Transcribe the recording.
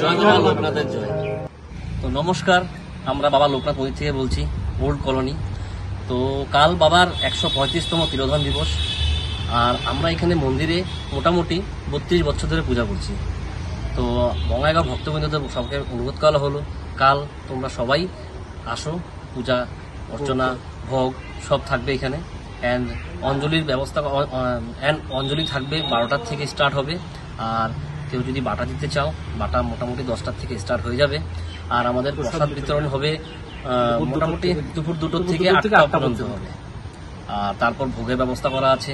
জয় বাবা লোকনাথের জয়। তো নমস্কার, আমরা বাবা লোকনাথ মন্দির থেকে বলছি, ওল্ড কলোনি। তো কাল বাবার 135তম তিরোধান দিবস, আর আমরা এখানে মন্দিরে মোটামুটি 32 বছর ধরে পূজা করছি। তো বঙ্গাইগাঁও ভক্তবৃন্দদের সবকে অনুরোধ করা হলো, কাল তোমরা সবাই আসো, পূজা অর্চনা ভোগ সব থাকবে এখানে। অ্যান্ড অঞ্জলির ব্যবস্থা, অঞ্জলি থাকবে 12টার থেকে স্টার্ট হবে। আর কেউ যদি বাটা দিতে চাও, বাটা মোটামুটি 10টার থেকে স্টার্ট হয়ে যাবে। আর আমাদের প্রসাদ বিতরণ হবে মোটামুটি দুপুর 2টো থেকে 8টা পর্যন্ত হবে। আর তারপর ভোগের ব্যবস্থা করা আছে।